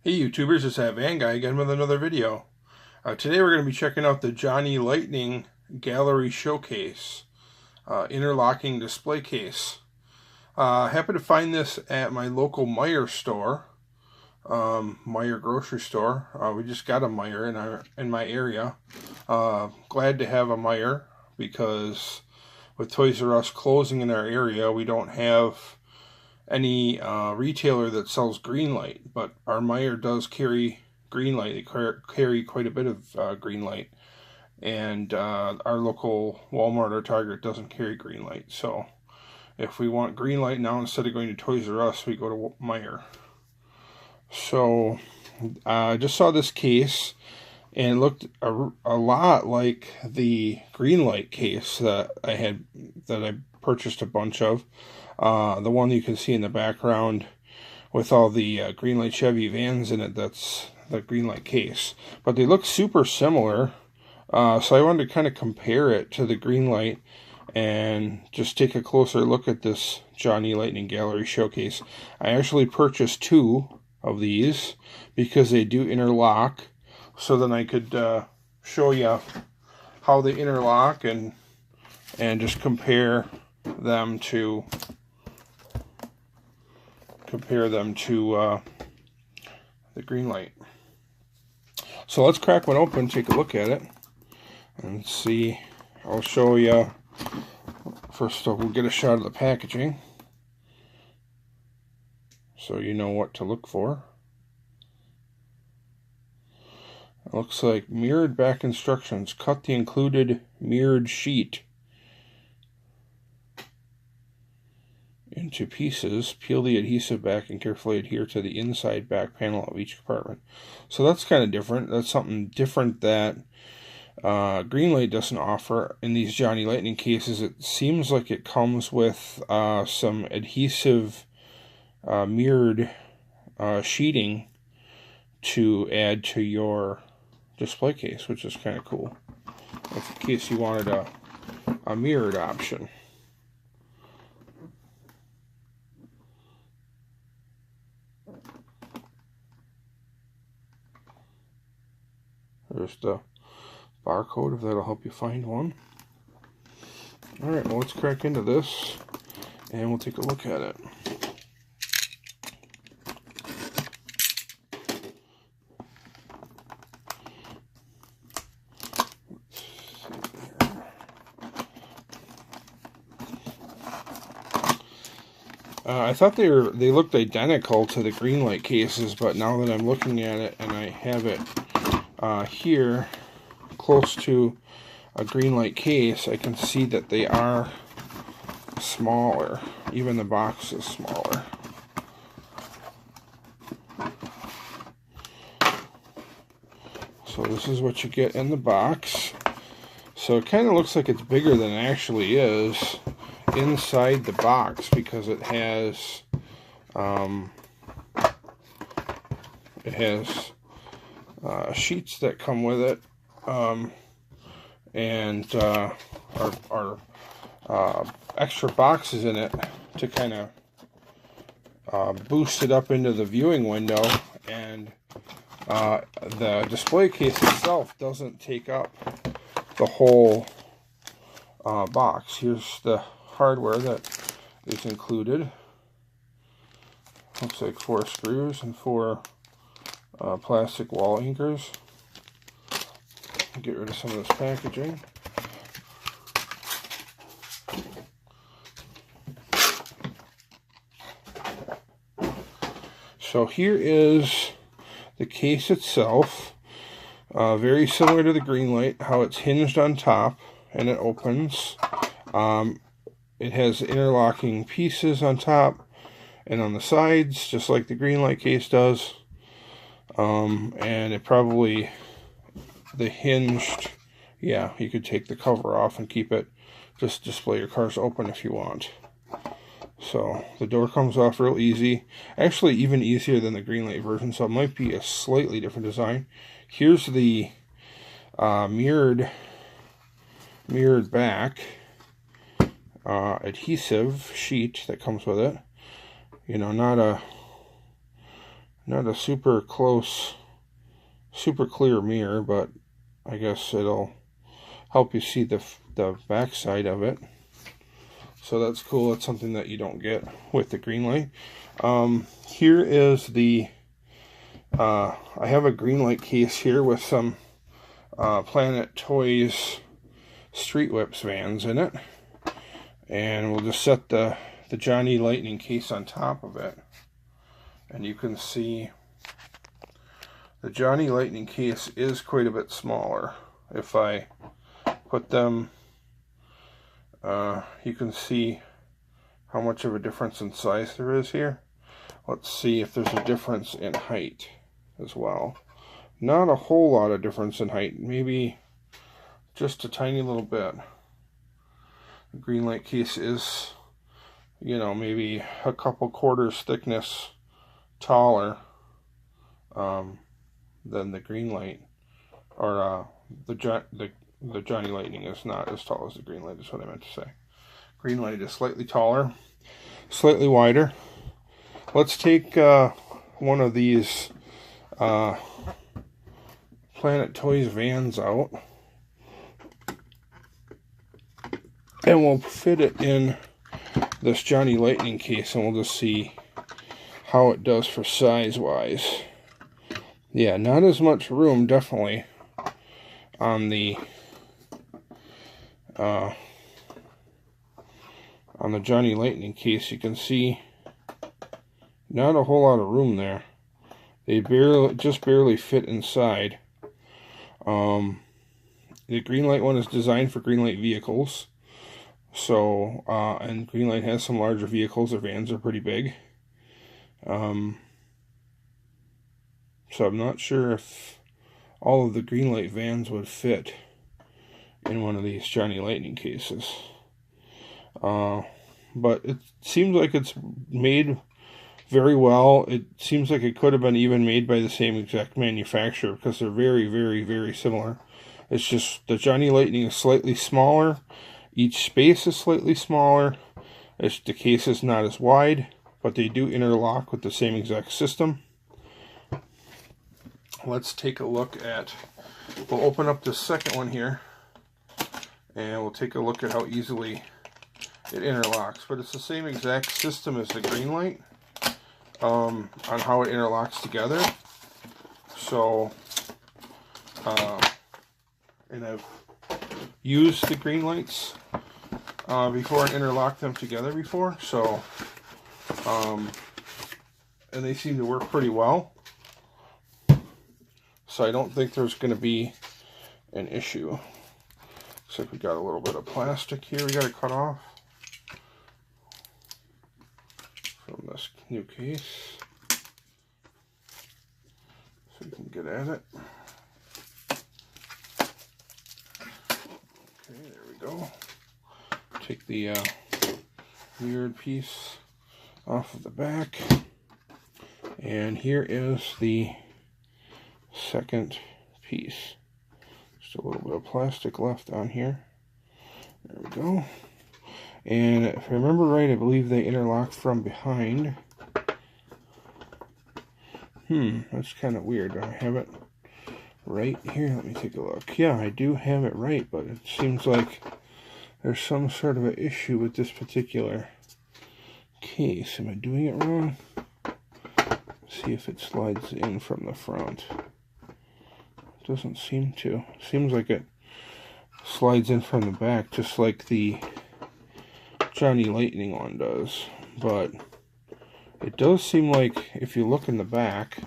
Hey YouTubers, it's that Van Guy again with another video. Today we're going to be checking out the Johnny Lightning Gallery Showcase Interlocking Display Case. Happened to find this at my local Meijer store, Meijer grocery store. We just got a Meijer in my area. Glad to have a Meijer because with Toys R Us closing in our area, we don't have any retailer that sells Greenlight, but our Meijer does carry Greenlight. They carry quite a bit of Greenlight, and our local Walmart or Target doesn't carry Greenlight. So if we want Greenlight now, instead of going to Toys R Us, we go to Meijer. So I just saw this case, and it looked a lot like the Greenlight case that I purchased a bunch of. The one you can see in the background with all the Greenlight Chevy vans in it, that's the Greenlight case. But they look super similar, so I wanted to kind of compare it to the Greenlight and just take a closer look at this Johnny Lightning Gallery Showcase. I actually purchased 2 of these because they do interlock, so then I could show you how they interlock and just compare them to the Greenlight. So let's crack one open, take a look at it, and see. I'll show you. First off, we'll get a shot of the packaging so you know what to look for. It looks like mirrored back instructions. Cut the included mirrored sheet into pieces, peel the adhesive back, and carefully adhere to the inside back panel of each compartment. So that's kind of different. That's something different that Greenlight doesn't offer in these Johnny Lightning cases. It seems like it comes with some adhesive mirrored sheeting to add to your display case, which is kind of cool, in case you wanted a mirrored option. There's the barcode, if that'll help you find one. Alright, well, let's crack into this and we'll take a look at it. I thought they looked identical to the Greenlight cases, but now that I'm looking at it and I have it here close to a Greenlight case, I can see that they are smaller. Even the box is smaller. So this is what you get in the box. So it kind of looks like it's bigger than it actually is inside the box, because it has sheets that come with it, and are extra boxes in it to kind of boost it up into the viewing window, and the display case itself doesn't take up the whole box. Here's the hardware that is included. Looks like 4 screws and 4 plastic wall anchors. Get rid of some of this packaging. So here is the case itself. Very similar to the Greenlight, how it's hinged on top and it opens. It has interlocking pieces on top and on the sides, just like the Greenlight case does. And it probably, the hinged, yeah, you could take the cover off and keep it, just display your cars open if you want. So the door comes off real easy, actually even easier than the Greenlight version, so it might be a slightly different design. Here's the mirrored back adhesive sheet that comes with it. You know, not Not a super close, super clear mirror, but I guess it'll help you see the back side of it. So that's cool. That's something that you don't get with the Greenlight. Here is the, I have a Greenlight case here with some Planet Toys Street Whips vans in it. And we'll just set the Johnny Lightning case on top of it. And you can see the Johnny Lightning case is quite a bit smaller. If I put them, you can see how much of a difference in size there is here. Let's see if there's a difference in height as well. Not a whole lot of difference in height, maybe just a tiny little bit. The Greenlight case is, you know, maybe a couple quarters thickness taller than the Greenlight, or the Johnny Lightning is not as tall as the Greenlight, is what I meant to say. Greenlight is slightly taller, slightly wider. Let's take one of these Planet Toys vans out, and we'll fit it in this Johnny Lightning case, and we'll just see how it does for size-wise. Yeah, not as much room, definitely, on the Johnny Lightning case. You can see not a whole lot of room there. They just barely fit inside. The Greenlight one is designed for Greenlight vehicles. So, and Greenlight has some larger vehicles. Their vans are pretty big. So I'm not sure if all of the Greenlight vans would fit in one of these Johnny Lightning cases. But it seems like it's made very well. It seems like it could have been even made by the same exact manufacturer, because they're very, very, very similar. It's just the Johnny Lightning is slightly smaller. Each space is slightly smaller. The case is not as wide, but they do interlock with the same exact system. Let's take a look at, we'll open up the second one here, and we'll take a look at how easily it interlocks. But it's the same exact system as the Greenlight on how it interlocks together. So, and I've used the Greenlights before and interlocked them together before, so and they seem to work pretty well. So I don't think there's going to be an issue. Looks like we got a little bit of plastic here we got to cut off from this new case, so we can get at it. Okay, there we go. Take the mirrored piece off of the back, and here is the second piece. Just a little bit of plastic left on here. There we go. And if I remember right, I believe they interlock from behind. That's kind of weird. Do I have it right here? Let me take a look. Yeah, I do have it right, but it seems like there's some sort of an issue with this particular case. Am I doing it wrong? Let's see if it slides in from the front. Doesn't seem to. Seems like it slides in from the back, just like the Johnny Lightning one does. But it does seem like, if you look in the back,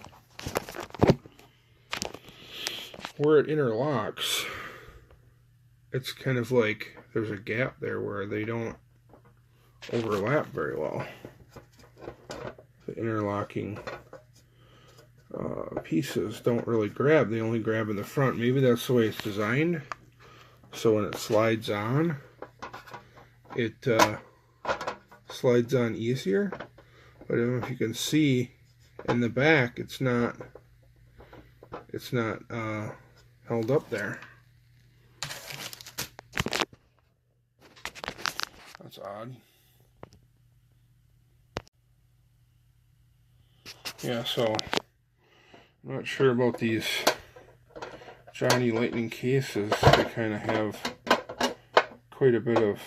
where it interlocks, it's kind of like there's a gap there where they don't overlap very well. The interlocking pieces don't really grab. They only grab in the front. Maybe that's the way it's designed. So when it slides on, it slides on easier. But I don't know if you can see in the back, it's not held up there. That's odd. Yeah, so I'm not sure about these Johnny Lightning cases. They kind of have quite a bit of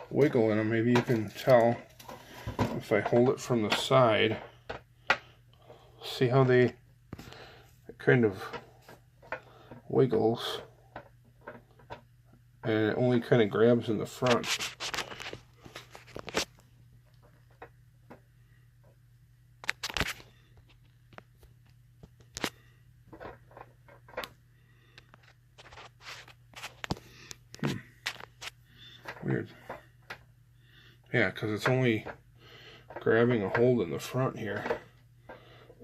wiggle in them. Maybe you can tell if I hold it from the side. See how it kind of wiggles, and it only kind of grabs in the front. Weird. Yeah, because it's only grabbing a hold in the front here.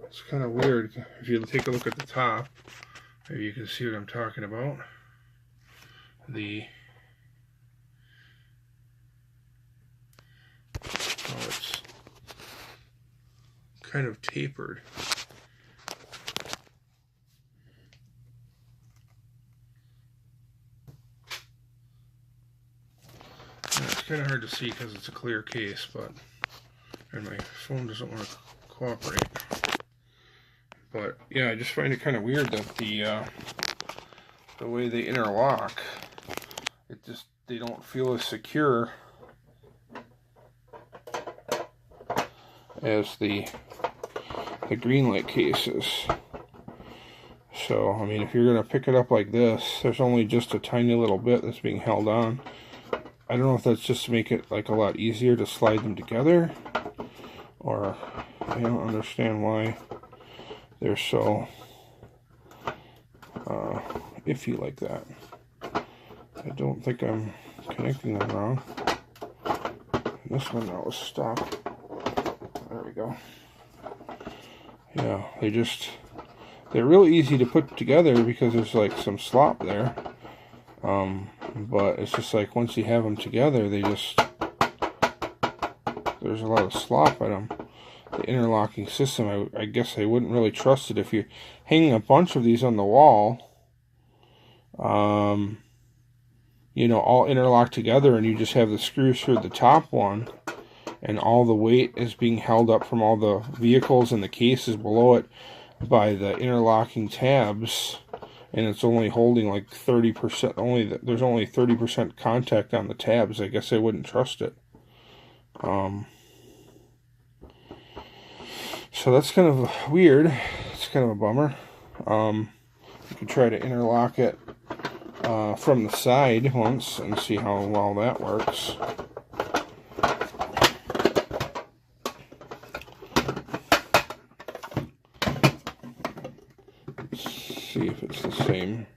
It's kind of weird. If you take a look at the top, maybe you can see what I'm talking about. It's kind of tapered. It's kind of hard to see because it's a clear case, and my phone doesn't want to cooperate. But yeah, I just find it kind of weird that the way they interlock, they don't feel as secure as the Greenlight cases. So I mean, if you're gonna pick it up like this, there's only just a tiny little bit that's being held on. I don't know if that's just to make it like a lot easier to slide them together, or I don't understand why they're so iffy like that. I don't think I'm connecting them wrong. And this one now is stuck. There we go. Yeah, they're really easy to put together because there's like some slop there. But it's just like once you have them together, there's a lot of slop in them. The interlocking system, I guess I wouldn't really trust it if you're hanging a bunch of these on the wall, you know, all interlocked together, and you just have the screws through the top one, and all the weight is being held up from all the vehicles and the cases below it by the interlocking tabs, and it's only holding like 30%, there's only 30% contact on the tabs. I guess I wouldn't trust it. So that's kind of weird. It's kind of a bummer. You can try to interlock it from the side once and see how well that works. Let's see if it's the same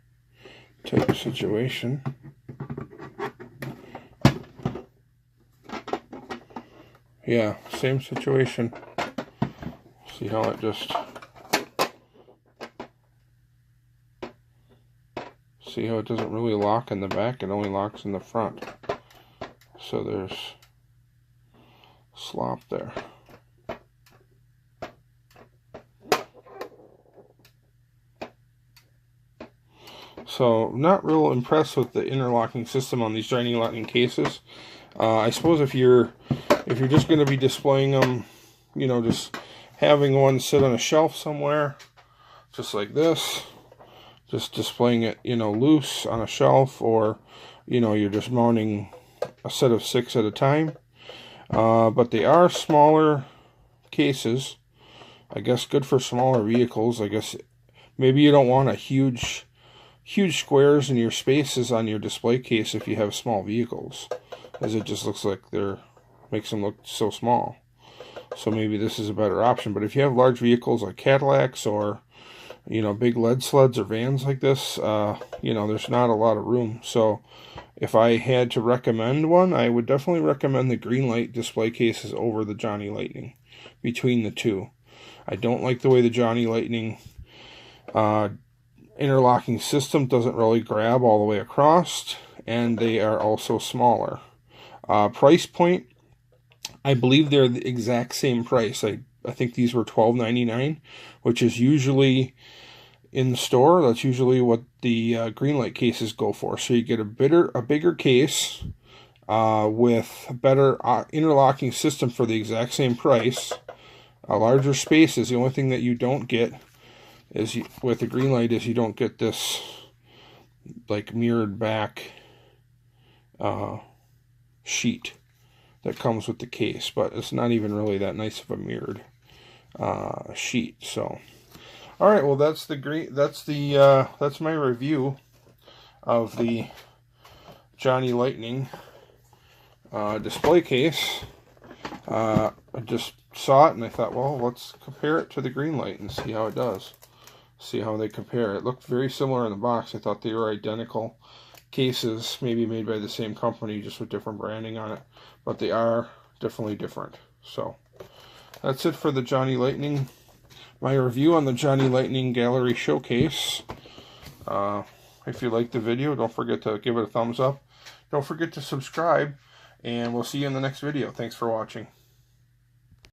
type of situation. Yeah, same situation. See how it see how it doesn't really lock in the back, it only locks in the front. So there's slop there. So not real impressed with the interlocking system on these Johnny Lightning cases. I suppose if you're just going to be displaying them, you know, just having one sit on a shelf somewhere, just like this, just displaying it, you know, loose on a shelf, or, you know, you're just mounting a set of 6 at a time. But they are smaller cases. I guess good for smaller vehicles. I guess maybe you don't want a huge squares in your spaces on your display case if you have small vehicles, as it just looks like makes them look so small. So maybe this is a better option. But if you have large vehicles like Cadillacs, or, you know, big lead sleds or vans like this, you know, there's not a lot of room. So if I had to recommend one, I would definitely recommend the Greenlight display cases over the Johnny Lightning, between the two. I don't like the way the Johnny Lightning interlocking system doesn't really grab all the way across, and they are also smaller. Price point, I believe they're the exact same price. I think these were $12.99, which is usually in the store. That's usually what the Greenlight cases go for. So you get a bigger case with a better interlocking system for the exact same price. A larger space is the only thing that you don't get is with the Greenlight is you don't get this like mirrored back sheet that comes with the case, but it's not even really that nice of a mirrored sheet. So, all right, well that's my review of the Johnny Lightning display case. I just saw it and I thought, well, let's compare it to the Greenlight and see how it does. See how they compare. It looked very similar in the box. I thought they were identical cases, maybe made by the same company, just with different branding on it. But they are definitely different. So that's it for the Johnny Lightning. My review on the Johnny Lightning Gallery Showcase. If you liked the video, don't forget to give it a thumbs up. Don't forget to subscribe, and we'll see you in the next video. Thanks for watching.